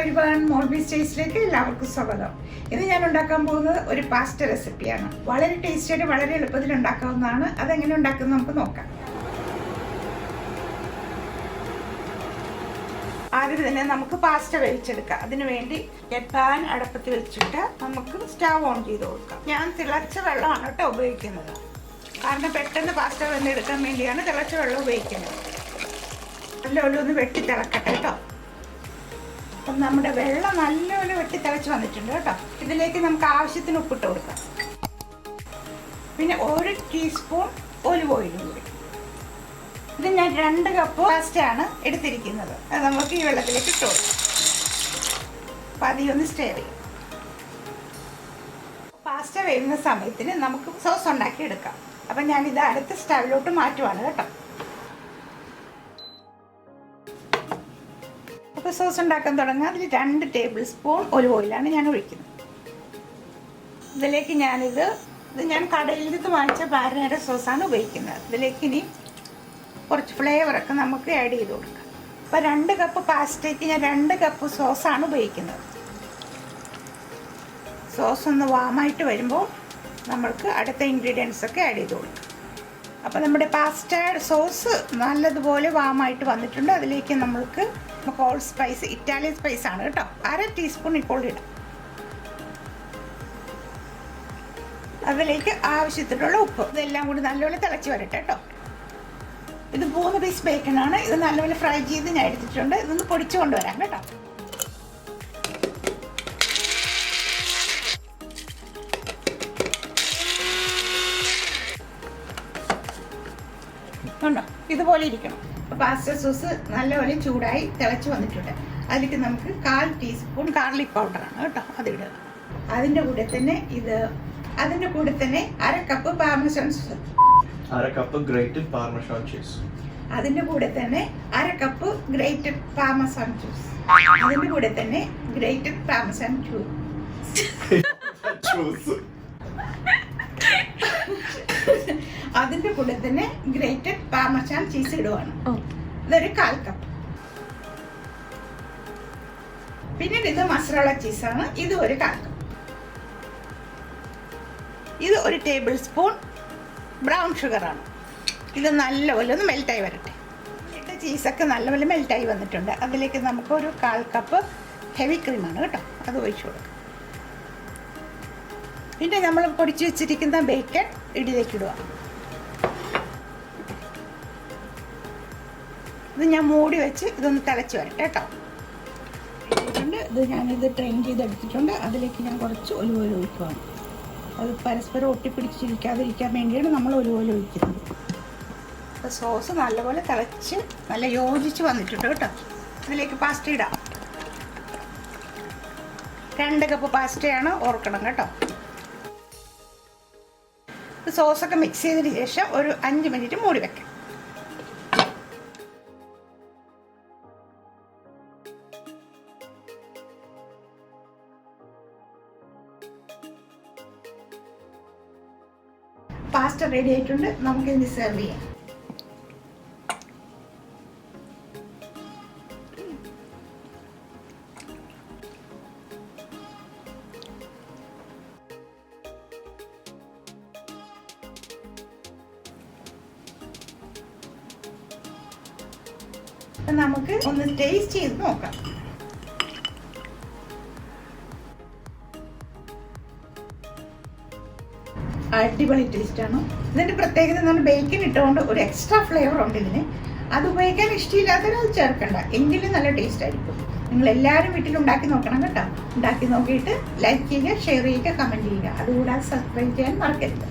everyone, Molby's Tasteലേക്ക് എല്ലാവർക്കും സ്വാഗതം. ഇന്ന് ഞാൻ ഉണ്ടാക്കാൻ പോകുന്നത് ഒരു പാസ്റ്റ റെസിപ്പിയാണ്. വളരെ ടേസ്റ്റി ആയിട്ട് വളരെ എളുപ്പത്തിൽ ഉണ്ടാക്കാവുന്നതാണ്. അതെങ്ങനെ ഉണ്ടാക്കുന്നത് നമുക്ക് നോക്കാം. ആദ്യം തന്നെ നമുക്ക് പാസ്റ്റ വേവിച്ചെടുക്കാം. അതിനു വേണ്ടി പാൻ അടുപ്പത്ത് വെച്ചിട്ട് നമുക്ക് സ്റ്റവ് ഓൺ ചെയ്ത് കൊടുക്കാം. ഞാൻ തിളച്ച വെള്ളമാണ് കേട്ടോ ഉപയോഗിക്കുന്നത്. കാരണം പെട്ടെന്ന് പാസ്റ്റ വെന്തെടുക്കാൻ വേണ്ടിയാണ് തിളച്ച വെള്ളം ഉപയോഗിക്കുന്നത്. നല്ലപോലെ ഒന്ന് വെട്ടി തിളക്കട്ടെ കേട്ടോ. അപ്പം നമ്മുടെ വെള്ളം നല്ലപോലെ വെട്ടി തിളച്ച് വന്നിട്ടുണ്ട് കേട്ടോ. ഇതിലേക്ക് നമുക്ക് ആവശ്യത്തിന് ഉപ്പിട്ട് കൊടുക്കാം. പിന്നെ 1 ടീസ്പൂൺ ഒലിവ് ഓയിലും കൂടി. ഇത് ഞാൻ 2 കപ്പ് പാസ്റ്റയാണ് എടുത്തിരിക്കുന്നത്. അത് നമുക്ക് ഈ വെള്ളത്തിലേക്ക് ഇട്ട് കൊടുക്കാം. അപ്പം അതിയൊന്ന് സ്റ്റെയർ ചെയ്യും. പാസ്റ്റ വേവുന്ന സമയത്തിന് നമുക്ക് സോസ് ഉണ്ടാക്കി എടുക്കാം. അപ്പം ഞാനിത് അടുത്ത സ്റ്റവിലോട്ട് മാറ്റുവാണ് കേട്ടോ. അപ്പോൾ സോസ് ഉണ്ടാക്കാൻ തുടങ്ങാം. അതിൽ 2 ടേബിൾ സ്പൂൺ ഒലിവ് ഓയിലാണ് ഞാൻ ഒഴിക്കുന്നത്. ഇതിലേക്ക് ഞാനിത് ഞാൻ കടയിൽ നിന്ന് വാങ്ങിച്ച മാരിനേര സോസാണ് ഉപയോഗിക്കുന്നത്. ഇതിലേക്ക് ഇനി കുറച്ച് ഫ്ലേവറൊക്കെ നമുക്ക് ആഡ് ചെയ്ത് കൊടുക്കാം. അപ്പോൾ 2 കപ്പ് പാസ്റ്റയ്ക്ക് ഞാൻ 2 കപ്പ് സോസാണ് ഉപയോഗിക്കുന്നത്. സോസ് ഒന്ന് വാമായിട്ട് വരുമ്പോൾ നമ്മൾക്ക് അടുത്ത ഇൻഗ്രീഡിയൻസ് ഒക്കെ ആഡ് ചെയ്ത് കൊടുക്കാം. അപ്പോൾ നമ്മുടെ പാസ്റ്റ സോസ് നല്ലതുപോലെ വാമായിട്ട് വന്നിട്ടുണ്ട്. അതിലേക്ക് നമുക്ക് ഹോൾ സ്പൈസ്, ഇറ്റാലിയൻ സ്പൈസ് ആണ് കേട്ടോ, 1/2 ടീസ്പൂൺ ഇപ്പോൾ ഇടാം. അതിലേക്ക് ആവശ്യത്തിനുള്ള ഉപ്പ്. ഇതെല്ലാം കൂടി നല്ലപോലെ തിളച്ച് വരട്ടെ കേട്ടോ. ഇത് 3 പീസ് ബേക്കണാണ്. ഇത് നല്ലപോലെ ഫ്രൈ ചെയ്ത് ഞാൻ എടുത്തിട്ടുണ്ട്. ഇതൊന്ന് പൊടിച്ചു കൊണ്ടുവരാം കേട്ടോ. ഉണ്ടോ, ഇതുപോലെ ഇരിക്കണം. പാസ്റ്റ സോസ് നല്ലപോലെ ചൂടായി തിളച്ച് വന്നിട്ടുണ്ട്. അതിലേക്ക് നമുക്ക് 1/4 ടീസ്പൂൺ ഗാർലിക് പൗഡറാണ് കേട്ടോ, അതിടുക. അതിൻ്റെ കൂടെ തന്നെ 1/2 cup parmesan cheese. 1/2 cup grated parmesan cheese. അതിൻ്റെ കൂടെ തന്നെ 1/2 കപ്പ് ഗ്രേറ്റഡ് പാർമസാൻ ചീസ്. അതിൻ്റെ കൂടെ തന്നെ ഗ്രേറ്റഡ് പാർമസാൻ അതിൻ്റെ കൂടെ തന്നെ ഗ്രേറ്റഡ് പാർമസാൻ ചീസ് ഇടുവാണ്. ഇതൊരു 1/4 കപ്പ്. പിന്നെ ഇത് മസാല ചീസാണ്. ഇത് ഒരു 1/4 കപ്പ്. ഇത് 1 ടേബിൾ സ്പൂൺ ബ്രൗൺ ഷുഗറാണ്. ഇത് നല്ലപോലെ ഒന്ന് മെൽറ്റായി വരട്ടെ. ചീസൊക്കെ നല്ലപോലെ മെൽറ്റായി വന്നിട്ടുണ്ട്. അതിലേക്ക് നമുക്ക് ഒരു 1/4 കപ്പ് ഹെവി ക്രീമാണ് കേട്ടോ, അത് ഒഴിച്ചു കൊടുക്കാം. പിന്നെ നമ്മൾ പൊടിച്ച് വെച്ചിരിക്കുന്ന ബേക്കൺ ഇതിലേക്ക് ഇടുക. ഇത് ഞാൻ മൂടി വെച്ച് ഇതൊന്ന് തിളച്ച് വരട്ടെ കേട്ടോ. ഇത് ഞാനിത് ട്രെയിൻ ചെയ്തെടുത്തിട്ടുണ്ട്. അതിലേക്ക് ഞാൻ കുറച്ച് ഒലിവ് ഓയിൽ ഒഴിക്കുകയാണ്. അത് പരസ്പരം ഒട്ടിപ്പിടിച്ചിരിക്കാതിരിക്കാൻ വേണ്ടിയാണ് നമ്മൾ ഒലിവ് ഓയിൽ ഒഴിക്കുന്നത്. അപ്പോൾ സോസ് നല്ലപോലെ തിളച്ച് നല്ല യോജിച്ച് വന്നിട്ടുണ്ട് കേട്ടോ. അതിലേക്ക് പാസ്റ്റ ഇടാം. 2 കപ്പ് പാസ്റ്റയാണ്, ഓർക്കണം കേട്ടോ. സോസൊക്കെ മിക്സ് ചെയ്തതിന് ശേഷം ഒരു 5 മിനിറ്റ് മൂടി വെക്കാം. പാസ്റ്റ റെഡി ആയിട്ടുണ്ട്. നമുക്കിത് സെർവ് ചെയ്യാം. നമുക്ക് ഒന്ന് ടേസ്റ്റ് ചെയ്ത് നോക്കാം. അടിപൊളി ടേസ്റ്റാണ്. ഇതിൻ്റെ പ്രത്യേകത എന്താണ്, ബേക്കൺ ഇട്ടുകൊണ്ട് ഒരു എക്സ്ട്രാ ഫ്ലേവർ ഉണ്ട് ഇതിന്. അത് ഉപയോഗിക്കാൻ ഇഷ്ടമില്ലാത്തവർ അത് ചേർക്കണ്ട, എങ്കിലും നല്ല ടേസ്റ്റ് ആയിരിക്കും. നിങ്ങൾ എല്ലാവരും വീട്ടിൽ ഉണ്ടാക്കി നോക്കണം കേട്ടോ. ഉണ്ടാക്കി നോക്കിയിട്ട് ലൈക്ക് ചെയ്യുക, ഷെയർ ചെയ്യുക, കമൻറ്റ് ചെയ്യുക. അതുകൂടാതെ സബ്സ്ക്രൈബ് ചെയ്യാൻ മറക്കരുത്.